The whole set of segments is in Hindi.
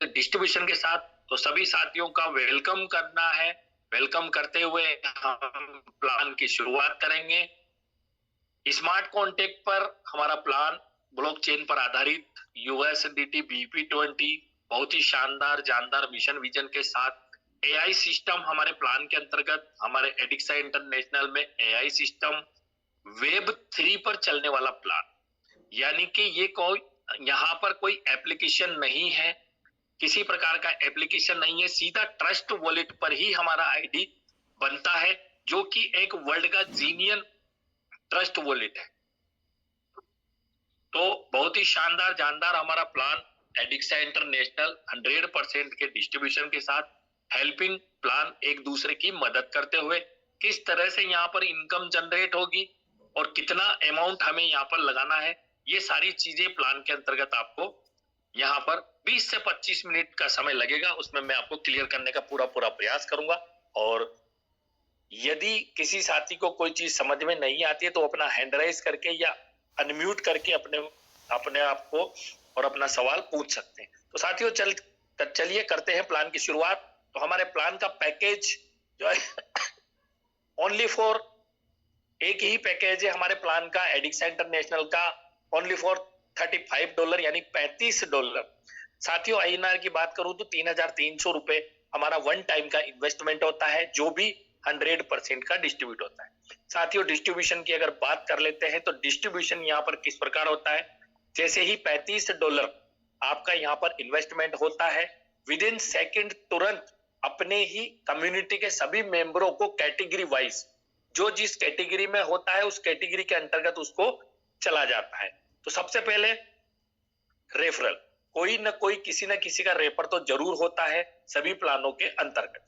डिस्ट्रीब्यूशन के साथ। तो सभी साथियों का वेलकम करना है। वेलकम करते हुए हम प्लान की शुरुआत करेंगे। स्मार्ट कॉन्ट्रैक्ट पर हमारा प्लान ब्लॉकचेन पर आधारित यूएसडीटी BP20 बहुत ही शानदार जानदार मिशन विजन के साथ एआई सिस्टम हमारे प्लान के अंतर्गत हमारे एडिक्सा इंटरनेशनल में एआई सिस्टम Web3 पर चलने वाला प्लान, यानी कि ये कोई यहाँ पर कोई एप्लीकेशन नहीं है, किसी प्रकार का एप्लीकेशन नहीं है, सीधा ट्रस्ट वॉलेट पर ही हमारा आईडी बनता है, जो कि एक वर्ल्ड का जीनियन ट्रस्ट वॉलेट है। तो बहुत ही शानदार जानदार हमारा प्लान एडिक्सा इंटरनेशनल 100% के डिस्ट्रीब्यूशन के साथ हेल्पिंग प्लान एक दूसरे की मदद करते हुए किस तरह से यहाँ पर इनकम जनरेट होगी और कितना अमाउंट हमें यहाँ पर लगाना है, ये सारी चीजें प्लान के अंतर्गत आपको यहाँ पर 20 से 25 मिनट का समय लगेगा, उसमें मैं आपको क्लियर करने का पूरा प्रयास करूंगा। और यदि किसी साथी को कोई चीज समझ में नहीं आती है तो अपना हैंड राइज करके या अनम्यूट करके अपने आप को और अपना सवाल पूछ सकते हैं। तो साथियों चलिए करते हैं प्लान की शुरुआत। तो हमारे प्लान का पैकेज जो है ओनली फॉर एक ही पैकेज है हमारे प्लान का एडिक्सा इंटरनेशनल का, ओनली फॉर $35 यानी $35। साथियों आईएनआर की बात करूं तो 3,300 रुपए हमारा वन टाइम का इन्वेस्टमेंट होता है, जो भी 100% का डिस्ट्रीब्यूट होता है। साथियों डिस्ट्रीब्यूशन की अगर बात कर लेते हैं तो डिस्ट्रीब्यूशन यहाँ पर किस प्रकार होता है, जैसे ही $35 आपका यहाँ पर इन्वेस्टमेंट होता है, विद इन सेकेंड तुरंत अपने ही कम्युनिटी के सभी मेंबरों को कैटेगरी वाइज जो जिस कैटेगरी में होता है उस कैटेगरी के अंतर्गत उसको चला जाता है। तो सबसे पहले रेफरल, कोई ना कोई किसी ना किसी का रेफर तो जरूर होता है सभी प्लानों के अंतर्गत।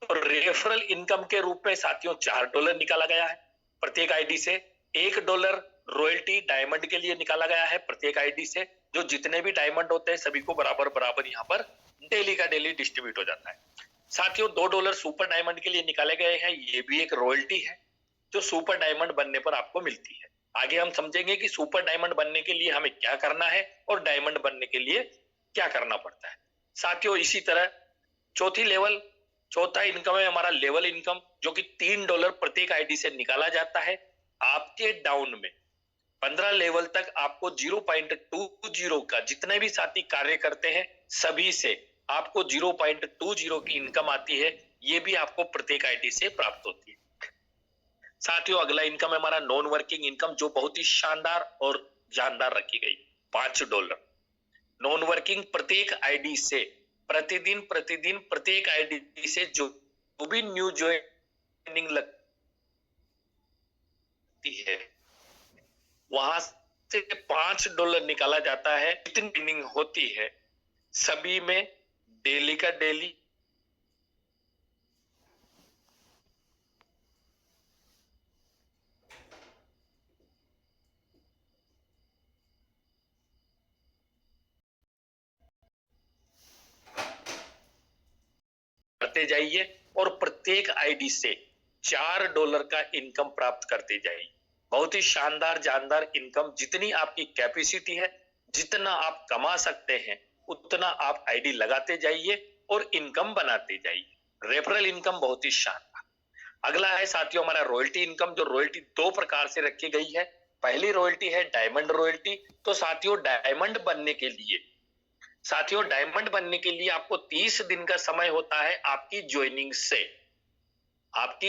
तो रेफरल इनकम के रूप में साथियों $4 निकाला गया है प्रत्येक आईडी से। $1 रॉयल्टी डायमंड के लिए निकाला गया है प्रत्येक आईडी से। जो जितने भी डायमंड होते हैं सभी को बराबर यहाँ पर डेली का डेली डिस्ट्रीब्यूट हो जाता है। साथियों $2 सुपर डायमंड के लिए निकाले गए हैं, ये भी एक रॉयल्टी है जो सुपर डायमंड बनने पर आपको मिलती है। आगे हम समझेंगे कि सुपर डायमंड बनने के लिए हमें क्या करना है और डायमंड बनने के लिए क्या करना पड़ता है। साथियों इसी तरह चौथा इनकम है हमारा लेवल इनकम, जो कि $3 प्रत्येक आईडी से निकाला जाता है। आपके डाउन में 15 लेवल तक आपको 0.20 का जितने भी साथी कार्य करते हैं सभी से आपको 0.20 की इनकम आती है, ये भी आपको प्रत्येक आईडी से प्राप्त होती है। साथियों अगला इनकम है हमारा नॉन वर्किंग इनकम, जो बहुत ही शानदार और जानदार रखी गई, $5। नॉन वर्किंग प्रत्येक आईडी से प्रतिदिन प्रत्येक आईडी से जो भी न्यू ज्वाइनिंग लगती है वहां से $5 निकाला जाता है। जितनी ज्वाइनिंग होती है सभी में डेली का डेली करते जाइए और प्रत्येक आईडी से $4 का इनकम प्राप्त करते जाइए। बहुत ही शानदार जानदार इनकम, जितनी आपकी कैपेसिटी है, जितना आप कमा सकते हैं उतना आप आईडी लगाते जाइए और इनकम बनाते जाइए। रेफरल इनकम बहुत ही शानदार। अगला है साथियों हमारा रॉयल्टी इनकम, जो रॉयल्टी 2 प्रकार से रखी गई है। पहली रॉयल्टी है डायमंड रॉयल्टी। तो साथियों डायमंड बनने के लिए आपको 30 दिन का समय होता है। आपकी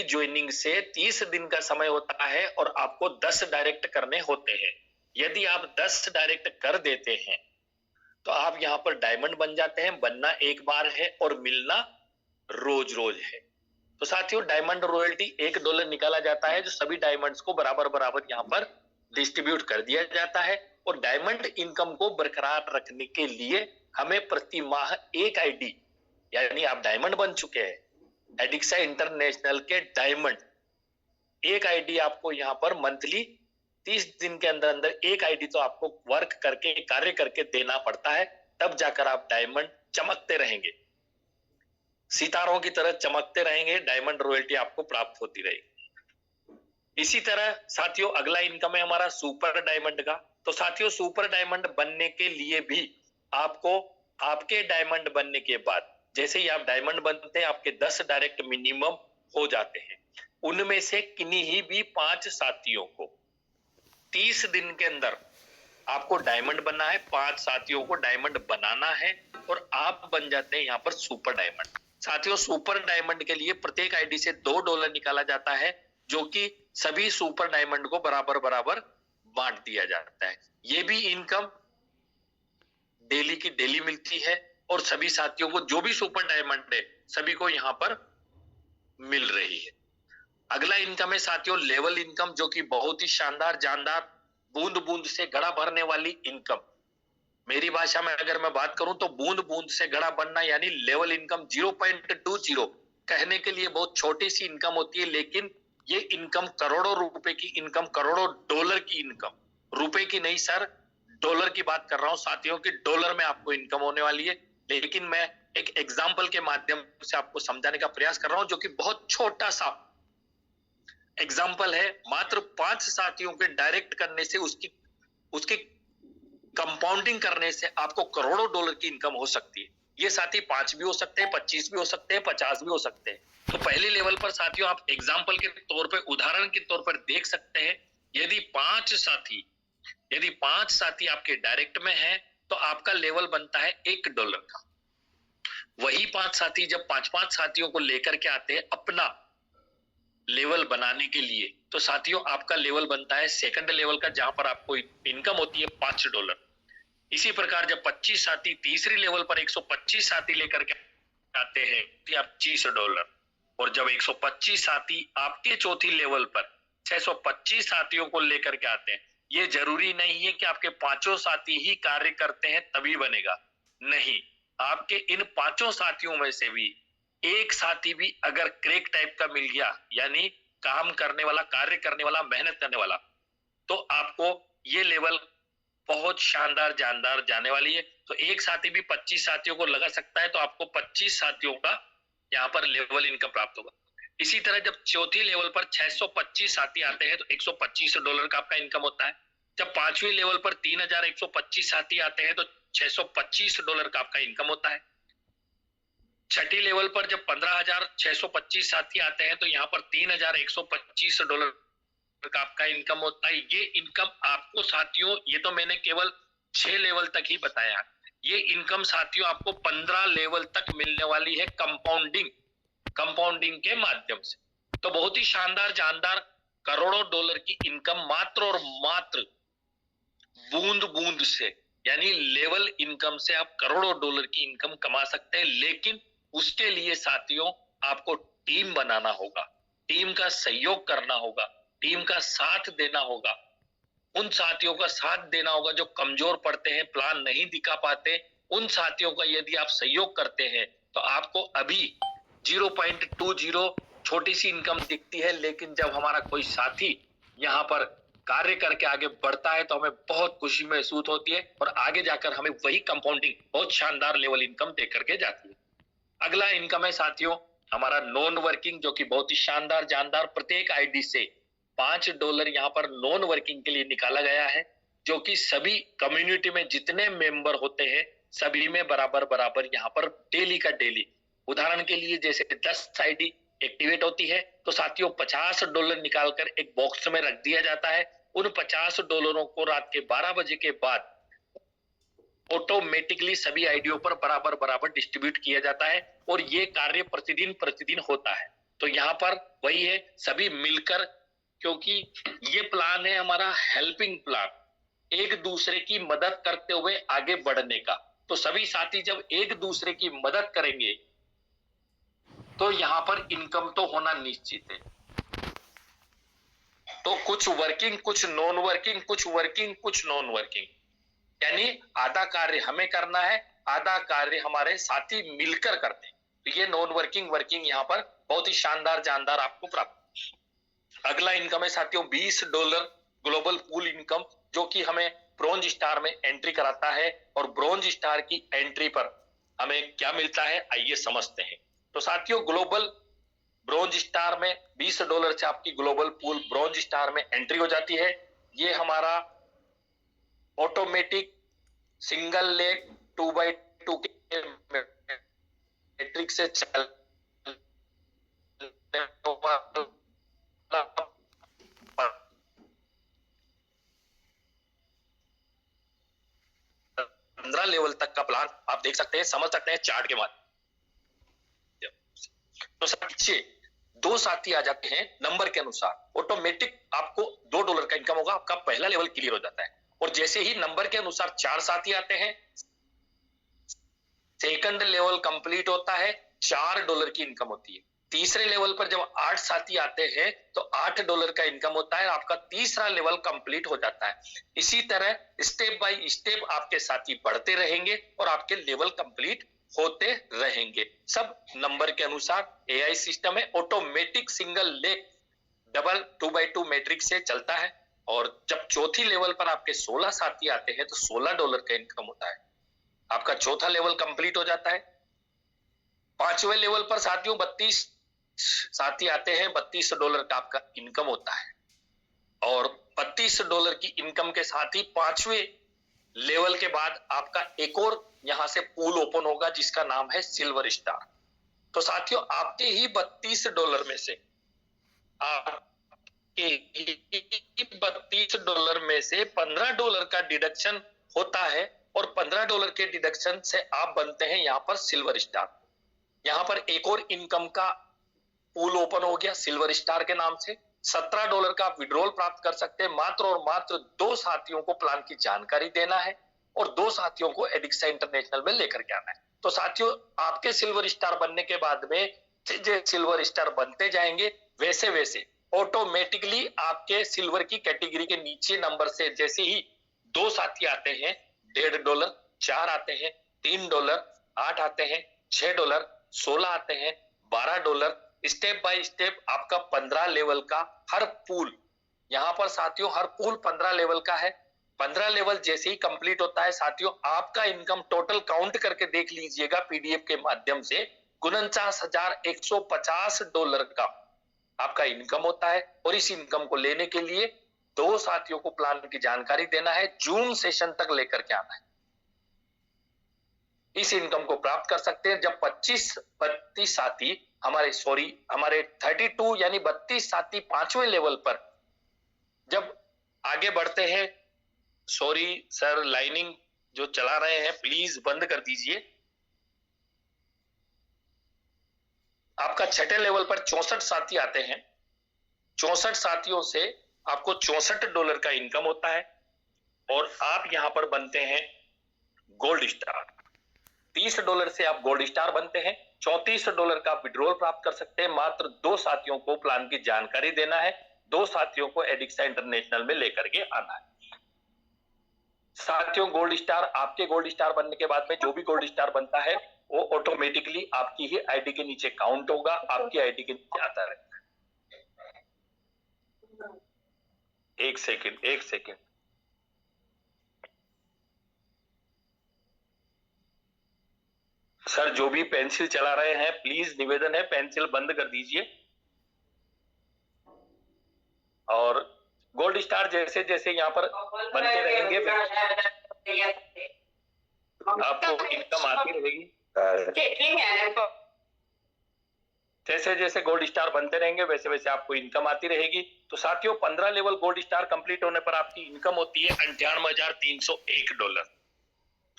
ज्वाइनिंग से 30 दिन का समय होता है और आपको 10 डायरेक्ट करने होते हैं। यदि आप 10 डायरेक्ट कर देते हैं तो आप यहाँ पर डायमंड बन जाते हैं। बनना एक बार है और मिलना रोज है। तो साथियों डायमंड रॉयल्टी $1 निकाला जाता है, जो सभी डायमंड्स को बराबर यहाँ पर डिस्ट्रीब्यूट कर दिया जाता है। और डायमंड इनकम को बरकरार रखने के लिए हमें प्रति माह एक आईडी, यानी आप डायमंड बन चुके हैं एडिक्सा इंटरनेशनल के डायमंड, एक आईडी आपको यहाँ पर मंथली 30 दिन के अंदर एक आईडी तो आपको वर्क करके कार्य करके देना पड़ता है, तब जाकर आप डायमंड चमकते रहेंगे, सितारों की तरह चमकते रहेंगे, डायमंड रॉयल्टी आपको प्राप्त होती रहेगी। इसी तरह साथियों अगला इनकम है हमारा सुपर डायमंड का। तो साथियों सुपर डायमंड बनने के लिए भी आपको आपके डायमंड बनने के बाद जैसे ही आप डायमंड बनते हैं, आपके 10 डायरेक्ट मिनिमम हो जाते हैं। उनमें से किन्हीं ही भी 5 साथियों को 30 दिन के अंदर आपको डायमंड बनना है, 5 साथियों को डायमंड बनाना है और आप बन जाते हैं यहाँ पर सुपर डायमंड। साथियों, सुपर डायमंड के लिए प्रत्येक आईडी से $2 निकाला जाता है, जो कि सभी सुपर डायमंड को बराबर बराबर बांट दिया जाता है। ये भी इनकम डेली की डेली मिलती है और सभी साथियों को जो भी सुपर डायमंड है सभी को यहाँ पर मिल रही है। अगला इनकम है साथियों लेवल इनकम, जो कि बहुत ही शानदार जानदार बूंद बूंद से घड़ा भरने वाली इनकम। मेरी भाषा में अगर मैं बात करूं तो बूंद बूंद से घड़ा बनना यानी लेवल इनकम 0.20 कहने के लिए बहुत छोटी सी इनकम होती है, लेकिन ये इनकम करोड़ों रुपए की इनकम, करोड़ों डॉलर की इनकम, रुपए की नहीं सर, डॉलर की बात कर रहा हूं साथियों की, डॉलर में आपको इनकम होने वाली है। लेकिन मैं एक एग्जाम्पल के माध्यम से आपको समझाने का प्रयास कर रहा हूं, जो कि बहुत छोटा सा एग्जाम्पल है। मात्र 5 साथियों के डायरेक्ट करने से उसकी कंपाउंडिंग करने से आपको करोड़ों डॉलर की इनकम हो सकती है। ये साथी 5 भी हो सकते हैं, 25 भी हो सकते हैं, 50 भी हो सकते हैं। तो पहले लेवल पर साथियों आप एग्जाम्पल के तौर पर, उदाहरण के तौर पर देख सकते हैं, यदि 5 साथी आपके डायरेक्ट में है तो आपका लेवल बनता है $1 का। वही 5 साथी जब 5-5 साथियों को लेकर के आते हैं अपना लेवल बनाने के लिए, तो साथियों आपका लेवल बनता है सेकंड लेवल का, जहां पर आपको इनकम होती है $5। इसी प्रकार जब 25 साथी तीसरी लेवल पर 125 साथी लेकर के आते हैं तो आप $25, और जब 125 साथी आपके चौथी लेवल पर 625 साथियों को लेकर के आते हैं, ये जरूरी नहीं है कि आपके 5 साथी ही कार्य करते हैं तभी बनेगा, नहीं, आपके इन 5 साथियों में से भी एक साथी भी अगर क्रेक टाइप का मिल गया, यानी काम करने वाला, कार्य करने वाला, मेहनत करने वाला, तो आपको ये लेवल बहुत शानदार जानदार जाने वाली है। तो एक साथी भी 25 साथियों को लगा सकता है, तो आपको 25 साथियों का यहाँ पर लेवल इनकम प्राप्त होगा। इसी तरह जब चौथी लेवल पर 625 साथी आते हैं तो $125 का आपका इनकम होता है। जब 5वीं लेवल पर 3125 साथी आते हैं तो $625 का आपका इनकम होता है। छठी लेवल पर जब 15,625 साथी आते हैं तो यहाँ पर $3,125 का आपका इनकम होता है। ये इनकम आपको साथियों, ये तो मैंने केवल 6 लेवल तक ही बताया, ये इनकम साथियों आपको 15 लेवल तक मिलने वाली है कंपाउंडिंग के माध्यम से। तो बहुत ही शानदार जानदार करोड़ों डॉलर की इनकम मात्र और मात्र बूंद बूंद से, यानी लेवल इनकम से आप करोड़ों डॉलर की इनकम कमा सकते हैं। लेकिन उसके लिए साथियों आपको टीम बनाना होगा, टीम का सहयोग करना होगा, टीम का साथ देना होगा, उन साथियों का साथ देना होगा जो कमजोर पड़ते हैं, प्लान नहीं दिखा पाते, उन साथियों का यदि आप सहयोग करते हैं तो आपको अभी 0.20 छोटी सी इनकम दिखती है, लेकिन जब हमारा कोई साथी यहाँ पर कार्य करके आगे बढ़ता है तो हमें बहुत खुशी महसूस होती है और आगे जाकर हमें वही कंपाउंडिंग बहुत शानदार लेवल इनकम दे करके जाती है। अगला इनकम है साथियों हमारा नॉन वर्किंग, जो कि बहुत ही शानदार जानदार, प्रत्येक आईडी से $5 यहाँ पर नॉन वर्किंग के लिए निकाला गया है, जो कि सभी कम्युनिटी में जितने मेंबर होते हैं सभी में बराबर बराबर यहाँ पर डेली का डेली, उदाहरण के लिए जैसे 10 आईडी एक्टिवेट होती है तो साथियों $50 निकालकर एक बॉक्स में रख दिया जाता है। उन $50 को रात के 12 बजे के बाद ऑटोमेटिकली सभी आईडियो पर बराबर बराबर डिस्ट्रीब्यूट किया जाता है और ये कार्य प्रतिदिन होता है। तो यहाँ पर वही है, सभी मिलकर, क्योंकि ये प्लान है हमारा हेल्पिंग प्लान, एक दूसरे की मदद करते हुए आगे बढ़ने का। तो सभी साथी जब एक दूसरे की मदद करेंगे तो यहाँ पर इनकम तो होना निश्चित है। तो कुछ वर्किंग, कुछ नॉन वर्किंग, कुछ वर्किंग, कुछ नॉन वर्किंग, यानी आधा कार्य हमें करना है, आधा कार्य हमारे साथी मिलकर करते हैं। तो ये नॉन वर्किंग वर्किंग यहाँ पर बहुत ही शानदार जानदार आपको प्राप्त। अगला इनकम है साथियों $20 ग्लोबल पूल इनकम, जो कि हमें ब्रॉन्ज स्टार में एंट्री कराता है और ब्रॉन्ज स्टार की एंट्री पर हमें क्या मिलता है आइए समझते हैं। तो साथियों ग्लोबल ब्रॉन्ज स्टार में $20 से आपकी ग्लोबल पूल ब्रॉन्ज स्टार में एंट्री हो जाती है। ये हमारा ऑटोमेटिक सिंगल लेग 2x2 2 के मैट्रिक्स से चलने वाला 15 लेवल तक का प्लान आप देख सकते हैं, समझ सकते हैं चार्ट के माध्यम से। तो सबसे दो साथी आ जाते हैं नंबर के अनुसार, ऑटोमेटिक आपको $2 का इनकम होगा, आपका पहला लेवल क्लियर हो जाता है। और जैसे ही नंबर के अनुसार 4 साथी आते हैं, सेकंड लेवल कंप्लीट होता है, $4 की इनकम होती है। तीसरे लेवल पर जब 8 साथी आते हैं तो $8 का इनकम होता है, आपका तीसरा लेवल कंप्लीट हो जाता है। इसी तरह स्टेप बाय स्टेप आपके साथी बढ़ते रहेंगे और आपके लेवल कंप्लीट होते रहेंगे। सब नंबर के अनुसार एआई सिस्टम है, automatic single leg double 2x2 matrix से चलता है। और जब चौथी लेवल पर आपके 16 साथी आते हैं तो $16 का इनकम होता है, आपका चौथा लेवल कंप्लीट हो जाता है। पांचवें लेवल पर साथियों 32 साथी आते हैं, $32 का आपका इनकम होता है। और $32 की इनकम के साथ ही पांचवें लेवल के बाद आपका एक और यहां से पूल ओपन होगा जिसका नाम है सिल्वर स्टार। तो साथियों आपके ही $32 में से आपके $32 में से $15 का डिडक्शन होता है और $15 के डिडक्शन से आप बनते हैं यहां पर सिल्वर स्टार। यहां पर एक और इनकम का पूल ओपन हो गया सिल्वर स्टार के नाम से। $17 का आप विड्रॉल प्राप्त कर सकते हैं। मात्र और मात्र 2 साथियों को प्लान की जानकारी देना है और 2 साथियों को एडिक्सा इंटरनेशनल में लेकर के आना है। तो साथियों आपके सिल्वर स्टार बनने के बाद में जैसे सिल्वर स्टार बनते जाएंगे वैसे वैसे ऑटोमेटिकली आपके सिल्वर की कैटेगरी के नीचे नंबर से जैसे ही 2 साथी आते हैं $1.5, 4 आते हैं $3, 8 आते हैं $6, 16 आते हैं $12, स्टेप बाय स्टेप आपका 15 लेवल का हर पूल, यहां पर साथियों हर पूल 15 लेवल का है। 15 लेवल जैसे ही कंप्लीट होता है साथियों आपका इनकम टोटल काउंट करके देख लीजिएगा पीडीएफ के माध्यम से, $49,150 का आपका इनकम होता है। और इस इनकम को लेने के लिए 2 साथियों को प्लान की जानकारी देना है, जून सेशन तक लेकर के आना है। इस इनकम को प्राप्त कर सकते हैं जब 32 साथी हमारे 32 यानी 32 साथी 5वें लेवल पर जब आगे बढ़ते हैं। सॉरी सर, लाइनिंग जो चला रहे हैं प्लीज बंद कर दीजिए। आपका 6ठे लेवल पर 64 साथी आते हैं। 64 साथियों से आपको $64 का इनकम होता है और आप यहां पर बनते हैं गोल्ड स्टार। $30 से आप गोल्ड स्टार बनते हैं। $34 का विड्रॉल प्राप्त कर सकते हैं। मात्र 2 साथियों को प्लान की जानकारी देना है, 2 साथियों को एडिक्सा इंटरनेशनल में लेकर के आना है। साथियों गोल्ड स्टार, आपके गोल्ड स्टार बनने के बाद में जो भी गोल्ड स्टार बनता है वो ऑटोमेटिकली आपकी ही आईडी के नीचे काउंट होगा, आपकी आईडी के नीचे आता रहता है। एक सेकेंड सर, जो भी पेंसिल चला रहे हैं प्लीज निवेदन है पेंसिल बंद कर दीजिए। और गोल्ड स्टार जैसे जैसे यहाँ पर बनते रहेंगे आपको इनकम आती रहेगी। जैसे जैसे गोल्ड स्टार बनते रहेंगे वैसे वैसे आपको इनकम आती रहेगी। तो साथियों 15 लेवल गोल्ड स्टार कंप्लीट होने पर आपकी इनकम होती है $98,301।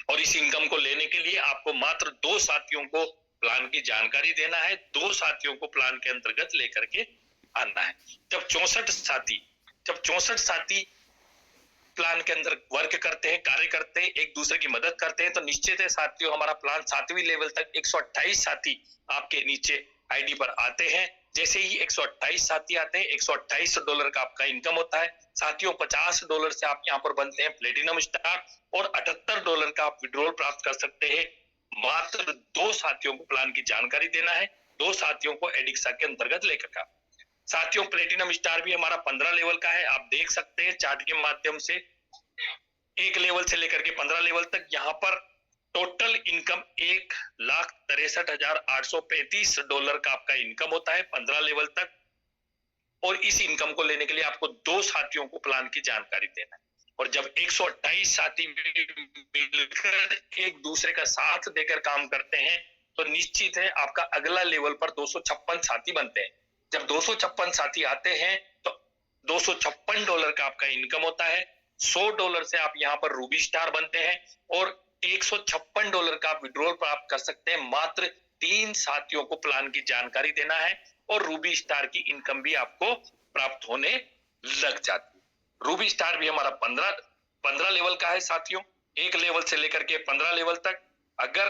और इस इनकम को लेने के लिए आपको मात्र 2 साथियों को प्लान की जानकारी देना है, 2 साथियों को प्लान के अंतर्गत लेकर के आना है। जब 64 साथी प्लान के अंदर वर्क करते हैं, कार्य करते हैं, एक दूसरे की मदद करते हैं, तो निश्चित है साथियों हमारा प्लान 7वीं लेवल तक 128 साथी आपके नीचे आईडी पर आते हैं। जैसे ही 128 साथी आते हैं $128 का आपका इनकम होता है। साथियों $50 से आप यहाँ पर बनते हैं प्लेटिनम स्टार और $78 का आप विड्रॉल प्राप्त कर सकते हैं। मात्र 2 साथियों को प्लान की जानकारी देना है, 2 साथियों को एडिक्सा के अंतर्गत लेकर का। साथियों प्लेटिनम स्टार भी हमारा 15 लेवल का है, आप देख सकते हैं चार्ट के माध्यम से। 1 लेवल से लेकर के 15 लेवल तक यहाँ पर टोटल इनकम $1,63,835 का आपका इनकम होता है 15 लेवल तक। और इस इनकम को लेने के लिए आपको 2 साथियों को प्लान की जानकारी देना है। और जब 128 साथी मिलकर एक दूसरे का साथ देकर काम करते हैं तो निश्चित है आपका अगला लेवल पर 256 साथी बनते हैं। जब 256 साथी आते हैं तो $256 का आपका इनकम होता है। $100 से आप यहाँ पर रूबी स्टार बनते हैं और $156 का आप विड्रॉल प्राप्त कर सकते हैं। मात्र 3 साथियों को प्लान की जानकारी देना है और रूबी स्टार की इनकम भी आपको प्राप्त होने लग जाती है। रूबी स्टार भी हमारा 15 लेवल का है साथियों, एक लेवल से लेकर के 15 लेवल तक। अगर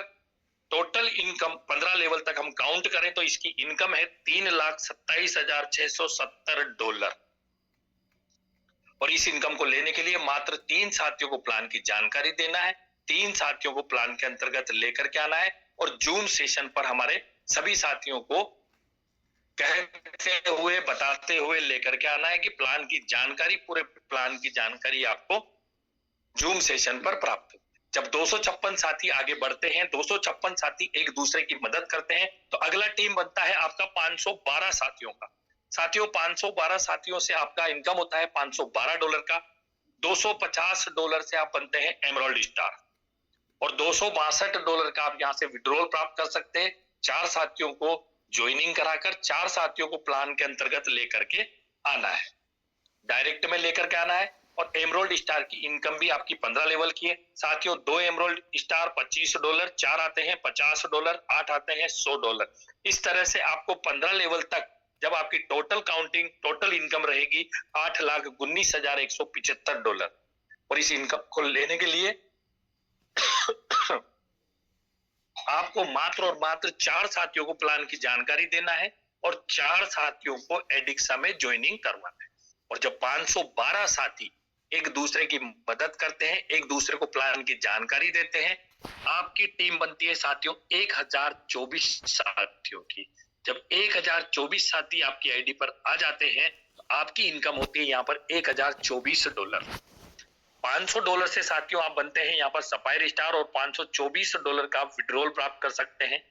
टोटल इनकम 15 लेवल तक हम काउंट करें तो इसकी इनकम है $3,27,670। और इस इनकम को लेने के लिए मात्र 3 साथियों को प्लान की जानकारी देना है, 3 साथियों को प्लान के अंतर्गत लेकर के आना है और जूम सेशन पर हमारे सभी साथियों को कहते हुए बताते हुए लेकर के आना है कि प्लान की जानकारी, पूरे प्लान की जानकारी आपको जूम सेशन पर प्राप्त हो। जब 256 साथी आगे बढ़ते हैं, 256 साथी एक दूसरे की मदद करते हैं तो अगला टीम बनता है आपका 512 साथियों का। साथियों 512 साथियों से आपका इनकम होता है $512 का। $250 से आप बनते हैं एमराल्ड स्टार और $262 का आप यहां से विड्रॉल प्राप्त कर सकते हैं। 4 साथियों को ज्वाइनिंग कराकर 4 साथियों को प्लान के अंतर्गत लेकर के आना है, डायरेक्ट में लेकर के आना है। और एमराल्ड स्टार की इनकम भी आपकी 15 लेवल की है साथियों। 2 एमराल्ड स्टार $25, 4 आते हैं $50, 8 आते हैं $100। इस तरह से आपको 15 लेवल तक जब आपकी टोटल काउंटिंग, टोटल इनकम रहेगी $8,19,175। और इस इनकम को लेने के लिए आपको मात्र और मात्र 4 साथियों को प्लान की जानकारी देना है और 4 साथियों को एडिक्सा में ज्वाइनिंग करवाना है। और जब 512 साथी एक दूसरे की मदद करते हैं, एक दूसरे को प्लान की जानकारी देते हैं, आपकी टीम बनती है साथियों 1024 साथियों की। जब 1024 साथी आपकी आईडी पर आ जाते हैं तो आपकी इनकम होती है यहाँ पर $1024। $500 से साथियों आप बनते हैं यहाँ पर सफायर स्टार और $524 का आप विड्रॉल प्राप्त कर सकते हैं।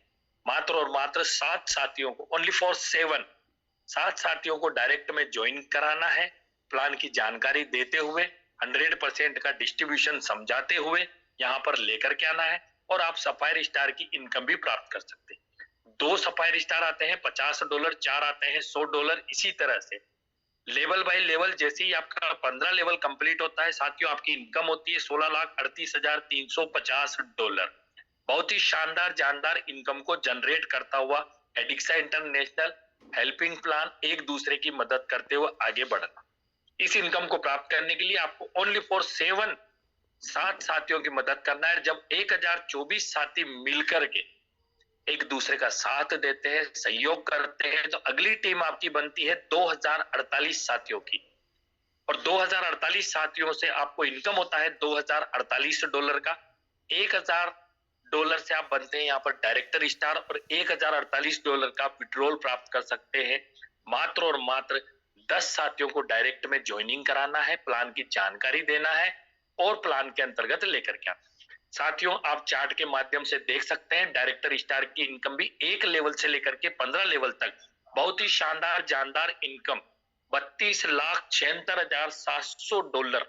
मात्र और मात्र 7 साथियों को, ओनली फॉर 7 साथियों को डायरेक्ट में ज्वाइन कराना है, प्लान की जानकारी देते हुए 100% का डिस्ट्रीब्यूशन समझाते हुए यहाँ पर लेकर के आना है और आप सफायर स्टार की इनकम भी प्राप्त कर सकते हैं। 2 सफायर स्टार आते हैं $50, 4 आते हैं $100। इसी तरह से लेवल बाय लेवल जैसे ही आपका 15 लेवल कंप्लीट होता है साथियों आपकी इनकम होती है $16,38,350। बहुत ही शानदार जानदार इनकम को जनरेट करता हुआ एडिक्सा इंटरनेशनल हेल्पिंग प्लान एक दूसरे की मदद करते हुए आगे बढ़ना। इस इनकम को प्राप्त करने के लिए आपको ओनली फॉर 7 साथियों की मदद करना है। जब 1024 साथी मिलकर के एक दूसरे का साथ देते हैं, सहयोग करते हैं तो अगली टीम आपकी बनती है 2048 साथियों की। और 2048 साथियों से आपको इनकम होता है $2048 का। $1000 से आप बनते हैं यहाँ पर डायरेक्टर स्टार और $1048 का विड्रॉल प्राप्त कर सकते हैं। मात्र और मात्र 10 साथियों को डायरेक्ट में ज्वाइनिंग कराना है, प्लान की जानकारी देना है और प्लान के अंतर्गत लेकर के आना। साथियों आप चार्ट के माध्यम से देख सकते हैं डायरेक्टर स्टार की इनकम भी 1 लेवल से लेकर के 15 लेवल तक बहुत ही शानदार जानदार इनकम $32,76,700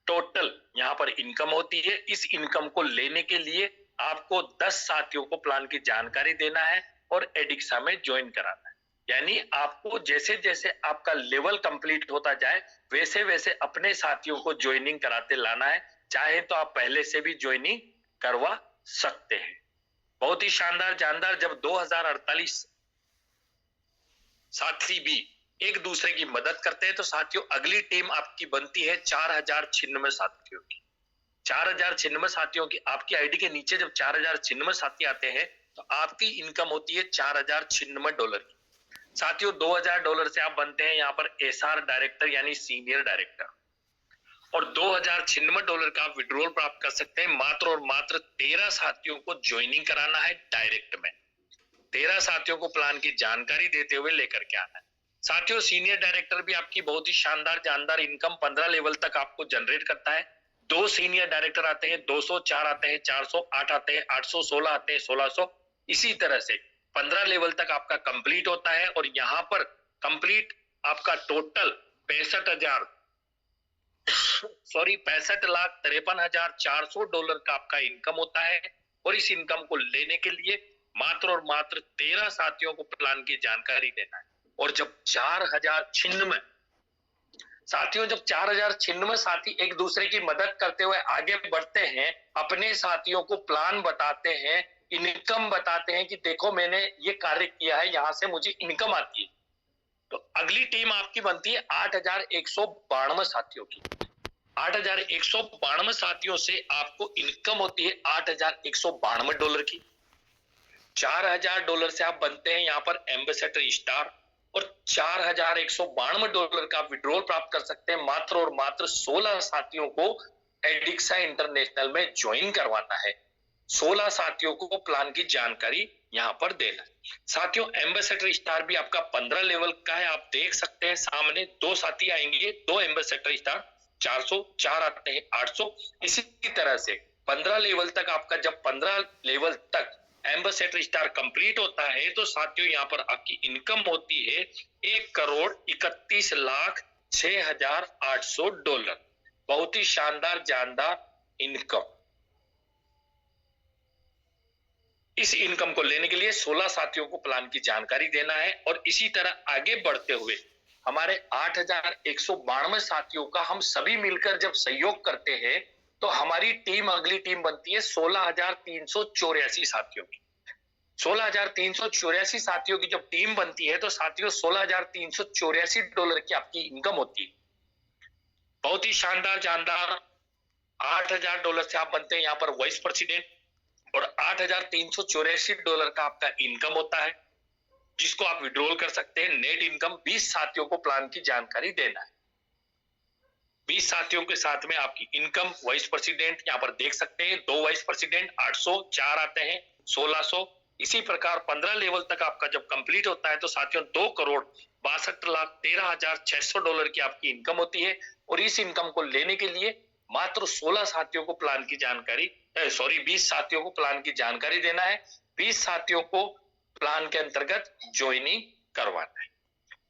टोटल यहाँ पर इनकम होती है। इस इनकम को लेने के लिए आपको 10 साथियों को प्लान की जानकारी देना है और एडिक्सा में ज्वाइन कराना है। यानी आपको जैसे जैसे आपका लेवल कंप्लीट होता जाए वैसे वैसे अपने साथियों को ज्वाइनिंग कराते लाना है। चाहे तो आप पहले से भी ज्वाइनिंग करवा सकते हैं। बहुत ही शानदार जानदार जब 2048 साथी भी एक दूसरे की मदद करते हैं तो साथियों अगली टीम आपकी बनती है 4096 साथियों की। 4096 साथियों की आपकी आईडी के नीचे जब 4096 साथी आते हैं तो आपकी इनकम होती है $4096 की। साथियों $2000 से आप बनते हैं यहाँ पर एसआर डायरेक्टर यानी सीनियर डायरेक्टर और $2096 का विड्रॉल प्राप्त कर सकते हैं। मात्र और मात्र 13 साथियों को ज्वाइनिंग कराना है डायरेक्ट में। 13 साथियों को प्लान की जानकारी देते हुए लेकर के आना है। साथियों सीनियर डायरेक्टर भी आपकी बहुत ही शानदार जानदार इनकम 15 लेवल तक आपको जनरेट करता है। 2 सीनियर डायरेक्टर आते हैं 200, 4 आते हैं 400, 8 आते हैं 800, 16 आते हैं 1600। इसी तरह से 15 लेवल तक आपका कंप्लीट होता है और यहाँ पर कंप्लीट आपका टोटल 65,000 सॉरी 65,53,400 का आपका इनकम होता है। और इस इनकम को लेने के लिए मात्र और मात्र 13 साथियों को प्लान की जानकारी देना है। और जब 4,096 साथियों, जब 4,096 साथी एक दूसरे की मदद करते हुए आगे बढ़ते हैं, अपने साथियों को प्लान बताते हैं, इनकम बताते हैं कि देखो मैंने ये कार्य किया है, यहां से मुझे इनकम आती है, तो अगली टीम आपकी बनती है 8,192 साथियों की। 8,192 साथियों से आपको इनकम होती है $8,192 की। $4,000 से आप बनते हैं यहाँ पर एम्बेसडर स्टार, और $4,192 का विड्रॉल प्राप्त कर सकते हैं। मात्र और मात्र 16 साथियों को एडिक्सा इंटरनेशनल में ज्वाइन करवाना है। 16 साथियों को प्लान की जानकारी यहाँ पर देना है। साथियों, एम्बेसडर स्टार भी आपका 15 लेवल का है। आप देख सकते हैं सामने 2 साथी आएंगे, 2 एम्बेसडर स्टार, 400, 4 आते हैं 800। इसी तरह से 15 लेवल तक आपका, जब 15 लेवल तक एम्बेसडर स्टार कंप्लीट होता है तो साथियों यहाँ पर आपकी इनकम होती है $1,31,06,800। बहुत ही शानदार जानदार इनकम। इस इनकम को लेने के लिए 16 साथियों को प्लान की जानकारी देना है। और इसी तरह आगे बढ़ते हुए हमारे 8,192 साथियों का हम सभी मिलकर जब सहयोग करते हैं तो हमारी टीम, अगली टीम बनती है 16,384 साथियों की। 16,384 साथियों की जब टीम बनती है तो साथियों $16,384 की आपकी इनकम होती है। बहुत ही शानदार जानदार। $8,000 से आप बनते हैं यहाँ पर वाइस प्रेसिडेंट, और $8,384 का आपका इनकम होता है, जिसको आप विड्रॉल कर सकते हैं। नेट इनकम 20 साथियों को प्लान की जानकारी देना है। 20 साथियों के साथ में आपकी इनकम, वाइस प्रेसिडेंट यहाँ पर देख सकते हैं, 2 वाइस प्रेसिडेंट 800, 4 आते हैं 1600। इसी प्रकार 15 लेवल तक आपका जब कंप्लीट होता है तो साथियों $2,62,13,600 की आपकी इनकम होती है। और इस इनकम को लेने के लिए मात्र 16 साथियों को प्लान की जानकारी, 20 साथियों को प्लान की जानकारी देना है। 20 साथियों को प्लान के अंतर्गत ज्वाइनिंग करवाना है।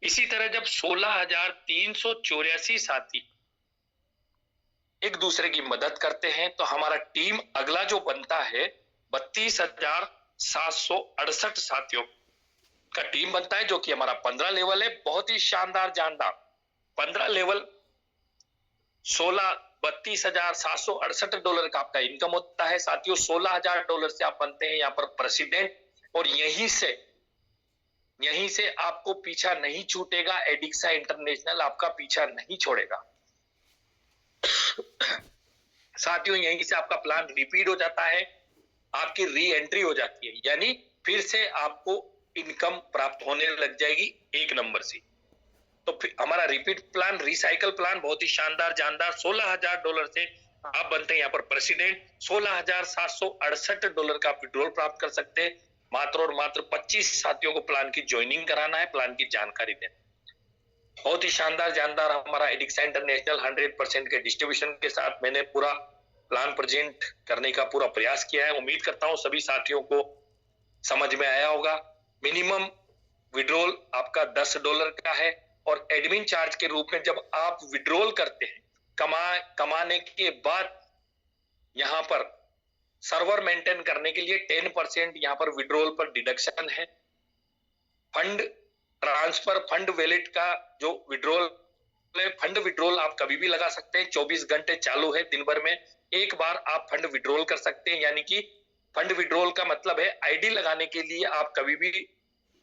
इसी तरह जब 16,384 साथी एक दूसरे की मदद करते हैं तो हमारा टीम अगला जो बनता है 32,768 साथियों का टीम बनता है, जो कि हमारा 15 लेवल है। बहुत ही शानदार जानदार 15 लेवल, $32,768 का आपका इनकम होता है। साथियों $16,000 से आप बनते हैं यहाँ पर प्रेसिडेंट, और यहीं से आपको पीछा नहीं छूटेगा। एडिक्सा इंटरनेशनल आपका पीछा नहीं छोड़ेगा। साथियों यहीं से आपका प्लान रिपीट हो जाता है, आपकी री एंट्री हो जाती है, यानी फिर से आपको इनकम प्राप्त होने लग जाएगी 1 नंबर से। तो फिर हमारा रिपीट प्लान, रिसाइकल प्लान बहुत ही शानदार जानदार। $16,000 से आप बनते हैं यहाँ पर प्रेसिडेंट। $16,768 का विड्रॉल प्राप्त कर सकते हैं। मात्र और मात्र 25 साथियों को प्लान की ज्वाइनिंग कराना है, प्लान की जानकारी देना। बहुत ही शानदार जानदार हमारा एडिक्सा इंटरनेशनल 100% के डिस्ट्रीब्यूशन के साथ मैंने पूरा प्लान प्रेजेंट करने का पूरा प्रयास किया है। उम्मीद करता हूं सभी साथियों को समझ में आया होगा। मिनिमम विड्रॉल आपका $10 का है, और एडमिन चार्ज के रूप में जब आप विड्रॉल करते हैं कमाने के बाद यहां पर सर्वर मेंटेन करने के लिए 10% यहां पर विड्रॉल पर डिडक्शन है। फंड ट्रांसफर, फंड वैलेट का जो विड्रॉल है, फंड विड्रॉल आप कभी भी लगा सकते हैं। 24 घंटे चालू है, दिन भर में एक बार आप फंड विड्रॉल कर सकते हैं। यानी कि फंड विड्रॉल का मतलब है आईडी लगाने के लिए आप कभी भी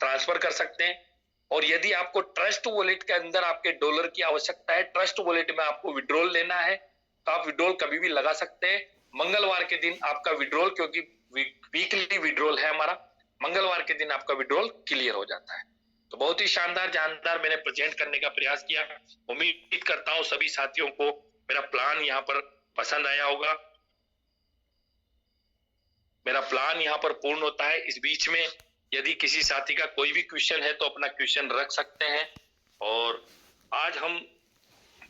ट्रांसफर कर सकते हैं। और यदि आपको ट्रस्ट वॉलेट के अंदर आपके डॉलर की आवश्यकता है, ट्रस्ट वॉलेट में आपको विड्रॉल लेना है, तो आप विड्रॉल कभी भी लगा सकते हैं। मंगलवार के दिन आपका विड्रॉल, क्योंकि वीकली विड्रॉल है हमारा, मंगलवार के दिन आपका विड्रॉल क्लियर हो जाता है। तो बहुत ही शानदार जानदार मैंने प्रेजेंट करने का प्रयास किया। उम्मीद करता हूं सभी साथियों को मेरा प्लान यहाँ पर पसंद आया होगा। मेरा प्लान यहाँ पर पूर्ण होता है। इस बीच में यदि किसी साथी का कोई भी क्वेश्चन है तो अपना क्वेश्चन रख सकते हैं। और आज हम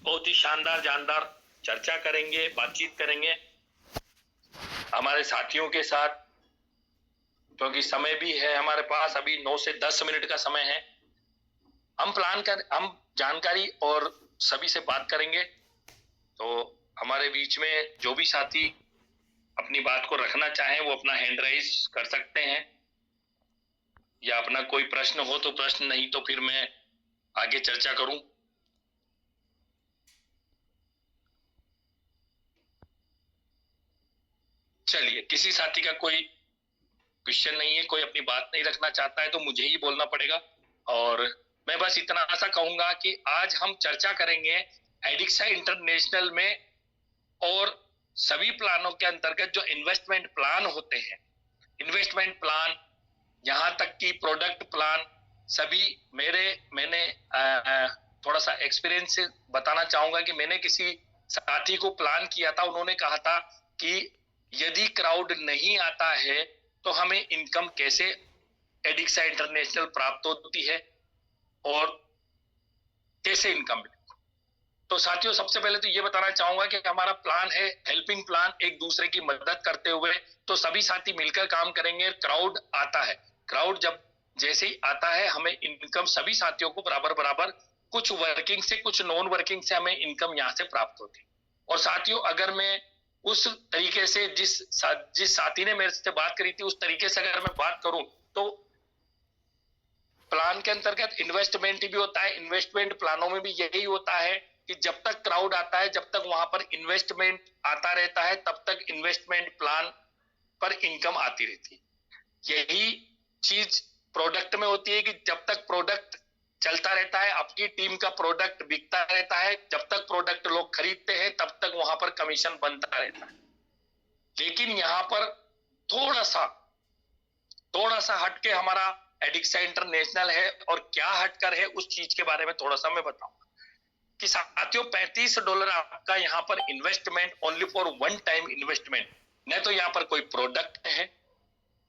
बहुत ही शानदार जानदार चर्चा करेंगे, बातचीत करेंगे हमारे साथियों के साथ, क्योंकि समय भी है हमारे पास, अभी 9 से 10 मिनट का समय है। हम जानकारी और सभी से बात करेंगे। तो हमारे बीच में जो भी साथी अपनी बात को रखना चाहें वो अपना हैंड राइज कर सकते हैं, या अपना कोई प्रश्न हो तो प्रश्न, नहीं तो फिर मैं आगे चर्चा करूं। चलिए, किसी साथी का कोई क्वेश्चन नहीं है, कोई अपनी बात नहीं रखना चाहता है तो मुझे ही बोलना पड़ेगा। और मैं बस इतना सा कहूंगा कि आज हम चर्चा करेंगे एडिक्सा इंटरनेशनल में और सभी प्लानों के अंतर्गत जो इन्वेस्टमेंट प्लान होते हैं, इन्वेस्टमेंट प्लान यहाँ तक कि प्रोडक्ट प्लान सभी मैंने थोड़ा सा एक्सपीरियंस से बताना चाहूंगा कि मैंने किसी साथी को प्लान किया था। उन्होंने कहा था कि यदि क्राउड नहीं आता है तो हमें इनकम कैसे एडिक्सा इंटरनेशनल प्राप्त होती है और कैसे इनकम। तो साथियों, सबसे पहले तो ये बताना चाहूंगा कि हमारा प्लान है हेल्पिंग प्लान, एक दूसरे की मदद करते हुए। तो सभी साथी मिलकर काम करेंगे। क्राउड आता है, क्राउड जब जैसे ही आता है हमें इनकम सभी साथियों को बराबर बराबर, कुछ वर्किंग से कुछ नॉन वर्किंग से हमें इनकम यहाँ से प्राप्त होती है। और साथियों, अगर मैं उस तरीके से जिस साथी ने मेरे से बात करी थी उस तरीके से अगर मैं बात करूं तो प्लान के अंतर्गत इन्वेस्टमेंट भी होता है। इन्वेस्टमेंट प्लानों में भी यही होता है कि जब तक क्राउड आता है, जब तक वहां पर इन्वेस्टमेंट आता रहता है, तब तक इन्वेस्टमेंट प्लान पर इनकम आती रहती है। यही चीज प्रोडक्ट में होती है कि जब तक प्रोडक्ट चलता रहता है, आपकी टीम का प्रोडक्ट बिकता रहता है, जब तक प्रोडक्ट लोग खरीदते हैं तब तक वहां पर कमीशन बनता रहता है। लेकिन यहाँ पर थोड़ा सा हटके हमारा एडिक्सा इंटरनेशनल है, और क्या हटकर है उस चीज के बारे में थोड़ा सा मैं बताऊंगा कि साथियों, $35 आपका यहाँ पर investment, only for one time investment. न तो यहाँ पर कोई प्रोडक्ट है,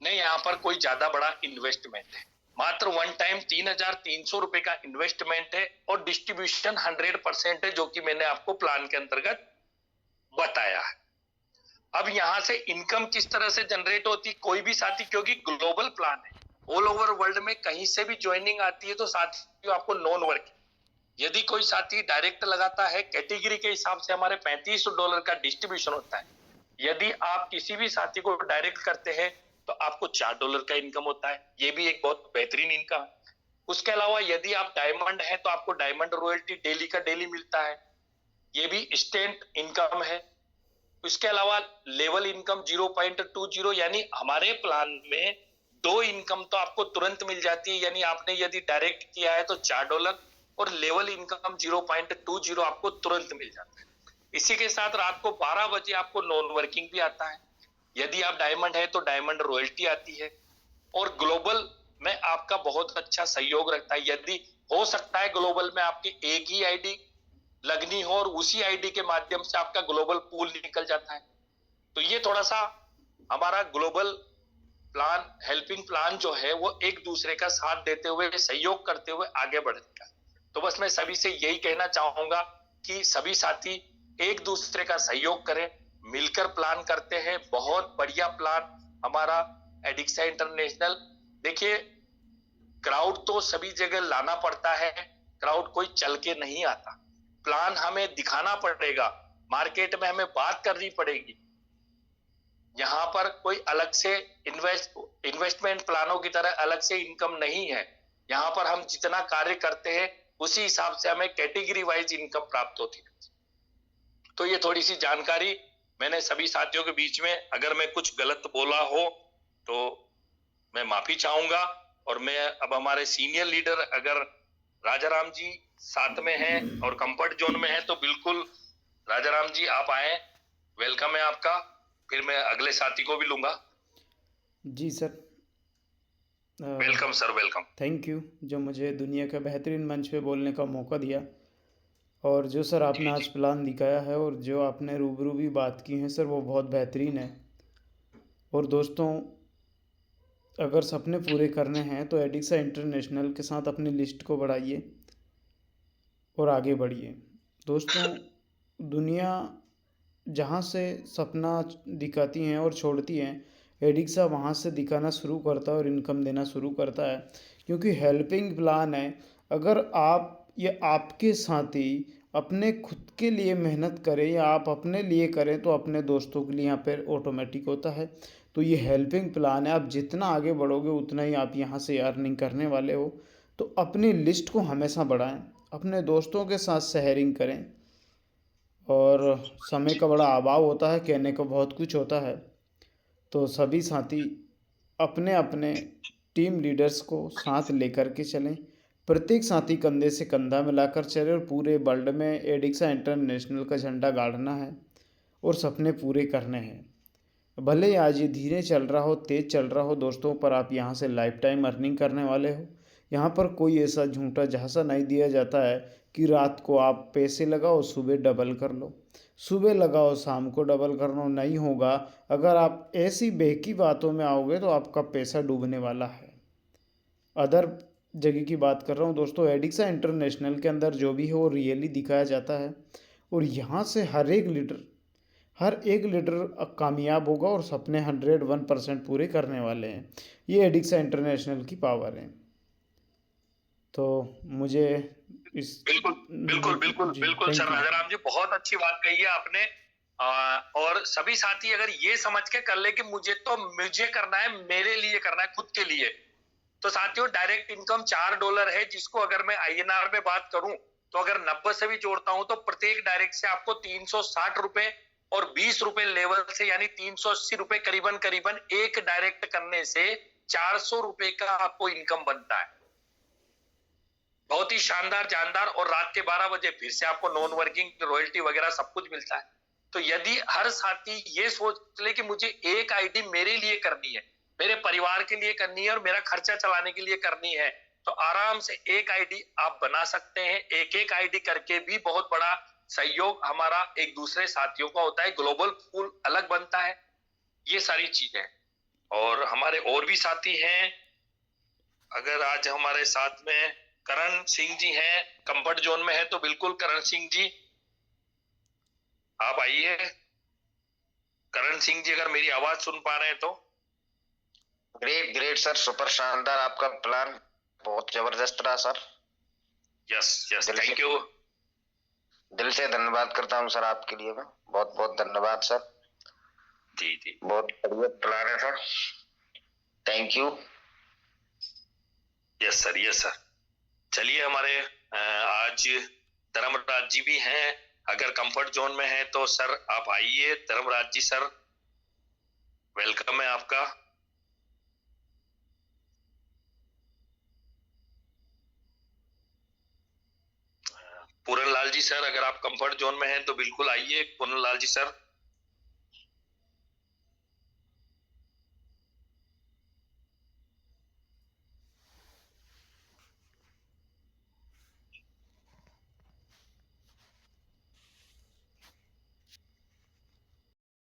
न यहाँ पर कोई ज्यादा बड़ा इन्वेस्टमेंट है, मात्र वन टाइम $3,300 का इन्वेस्टमेंट है और डिस्ट्रीब्यूशन 100% है, जो कि मैंने आपको प्लान के अंतर्गत बताया है। अब यहाँ से इनकम किस तरह से जनरेट होती, कोई भी साथी, क्योंकि ग्लोबल प्लान है, ऑल ओवर वर्ल्ड में कहीं से भी ज्वाइनिंग आती है तो साथियों आपको नॉन वर्किंग, यदि कोई साथी डायरेक्ट लगाता है कैटेगरी के हिसाब से हमारे $35 का डिस्ट्रीब्यूशन होता है। यदि आप किसी भी साथी को डायरेक्ट करते हैं तो आपको $4 का इनकम होता है, ये भी एक बहुत बेहतरीन इनकम है। उसके अलावा यदि आप डायमंड है तो आपको डायमंड रॉयल्टी डेली का डेली मिलता है, ये भी इंस्टेंट इनकम है। इसके अलावा लेवल इनकम 0.20, यानी हमारे प्लान में 2 इनकम तो आपको तुरंत मिल जाती है, यानी आपने यदि डायरेक्ट किया है तो $4 और लेवल इनकम 0.20 आपको तुरंत मिल जाता है। इसी के साथ रात को 12 बजे आपको नॉन वर्किंग भी आता है, यदि आप डायमंड है तो डायमंड रॉयल्टी आती है। और ग्लोबल में आपका बहुत अच्छा सहयोग रहता है, यदि हो सकता है ग्लोबल में आपकी एक ही आईडी लगनी हो और उसी आईडी के माध्यम से आपका ग्लोबल पूल निकल जाता है। तो ये थोड़ा सा हमारा ग्लोबल प्लान, हेल्पिंग प्लान जो है वो एक दूसरे का साथ देते हुए, सहयोग करते हुए आगे बढ़ने का। तो बस मैं सभी से यही कहना चाहूंगा कि सभी साथी एक दूसरे का सहयोग करें, मिलकर प्लान करते हैं। बहुत बढ़िया प्लान हमारा एडिक्सा इंटरनेशनल। देखिए, क्राउड तो सभी जगह लाना पड़ता है, क्राउड कोई चल के नहीं आता, प्लान हमें दिखाना पड़ेगा, मार्केट में हमें बात करनी पड़ेगी। यहाँ पर कोई अलग से इन्वेस्टमेंट प्लानों की तरह अलग से इनकम नहीं है। यहाँ पर हम जितना कार्य करते हैं उसी हिसाब से हमें कैटेगरी वाइज इनकम प्राप्त होती है। तो ये थोड़ी सी जानकारी मैंने सभी साथियों के बीच में, अगर मैं कुछ गलत बोला हो तो मैं माफी चाहूंगा। और मैं अब हमारे सीनियर लीडर अगर राजाराम जी साथ में हैं और कंफर्ट जोन में हैं तो बिल्कुल राजाराम जी आप आए, वेलकम है आपका। फिर मैं अगले साथी को भी लूंगा। जी sir, welcome sir, welcome. Thank you जो मुझे दुनिया के बेहतरीन मंच पे बोलने का मौका दिया। और जो सर आपने आज प्लान दिखाया है और जो आपने रूबरू भी बात की है सर, वो बहुत बेहतरीन है। और दोस्तों, अगर सपने पूरे करने हैं तो एडिक्सा इंटरनेशनल के साथ अपनी लिस्ट को बढ़ाइए और आगे बढ़िए। दोस्तों, दुनिया जहाँ से सपना दिखाती हैं और छोड़ती हैं, एडिक्सा वहाँ से दिखाना शुरू करता है और इनकम देना शुरू करता है, क्योंकि हेल्पिंग प्लान है। अगर आप या आपके साथी अपने खुद के लिए मेहनत करें या आप अपने लिए करें तो अपने दोस्तों के लिए यहाँ पर ऑटोमेटिक होता है। तो ये हेल्पिंग प्लान है, आप जितना आगे बढ़ोगे उतना ही आप यहाँ से अर्निंग करने वाले हो। तो अपनी लिस्ट को हमेशा बढ़ाएं, अपने दोस्तों के साथ शेयरिंग करें। और समय का बड़ा अभाव होता है, कहने को बहुत कुछ होता है। तो सभी साथी अपने अपने टीम लीडर्स को साथ लेकर के चलें, प्रत्येक साथी कंधे से कंधा मिलाकर चले और पूरे वर्ल्ड में एडिक्सा इंटरनेशनल का झंडा गाड़ना है और सपने पूरे करने हैं। भले ही आज ये धीरे चल रहा हो, तेज़ चल रहा हो दोस्तों, पर आप यहाँ से लाइफ टाइम अर्निंग करने वाले हो। यहाँ पर कोई ऐसा झूठा झांसा नहीं दिया जाता है कि रात को आप पैसे लगाओ सुबह डबल कर लो, सुबह लगाओ शाम को डबल कर लो, नहीं होगा। अगर आप ऐसी बहकी बातों में आओगे तो आपका पैसा डूबने वाला है। अदर जगह की बात कर रहा हूँ दोस्तों, एडिक्सा इंटरनेशनल के अंदर जो भी है वो रियली दिखाया जाता है। और यहाँ से हर एक लीडर कामयाब होगा और सपने 101% पूरे करने वाले हैं। ये एडिक्सा इंटरनेशनल की पावर है। तो मुझे इस बिल्कुल बिल्कुल बिल्कुल जी बिल्कुल थैंक सर, यू। राजाराम जी बहुत अच्छी बात कही है आपने। और सभी साथी अगर ये समझ के कर ले कि मुझे करना है, मेरे लिए करना है, खुद के लिए, तो साथियों डायरेक्ट इनकम $4 है, जिसको अगर मैं आईएनआर में बात करूं तो अगर 90 से भी जोड़ता हूं तो प्रत्येक डायरेक्ट से आपको 360 रुपए और 20 रुपए लेवल से यानी 380 रुपए करीबन करीबन एक डायरेक्ट करने से 400 रुपए का आपको इनकम बनता है। बहुत ही शानदार जानदार। और रात के 12 बजे फिर से आपको नॉन वर्किंग रॉयल्टी वगैरह सब कुछ मिलता है। तो यदि हर साथी ये सोच ले कि मुझे एक आईडी मेरे लिए करनी है, मेरे परिवार के लिए करनी है और मेरा खर्चा चलाने के लिए करनी है, तो आराम से एक आईडी आप बना सकते हैं। एक एक आईडी करके भी बहुत बड़ा सहयोग हमारा एक दूसरे साथियों का होता है, ग्लोबल पूल अलग बनता है, ये सारी चीजें। और हमारे और भी साथी हैं, अगर आज हमारे साथ में करण सिंह जी हैं, कंफर्ट जोन में है, तो बिल्कुल करण सिंह जी आप आइए। करण सिंह जी अगर मेरी आवाज सुन पा रहे हैं तो। ग्रेट ग्रेट सर, सुपर शानदार, आपका प्लान बहुत जबरदस्त रहा sir. Yes yes, thank you. दिल से धन्यवाद करता हूँ सर आपके लिए मैं, बहुत बहुत धन्यवाद सर। जी जी, बहुत बढ़िया प्लान है sir, thank you. Yes sir, yes sir. चलिए हमारे आज धर्मराज जी भी हैं, अगर कंफर्ट जोन में है तो सर आप आइए। धर्मराज जी सर, वेलकम है आपका। पूरन लाल जी सर, अगर आप कंफर्ट जोन में हैं तो बिल्कुल आइए। पूरन लाल जी सर।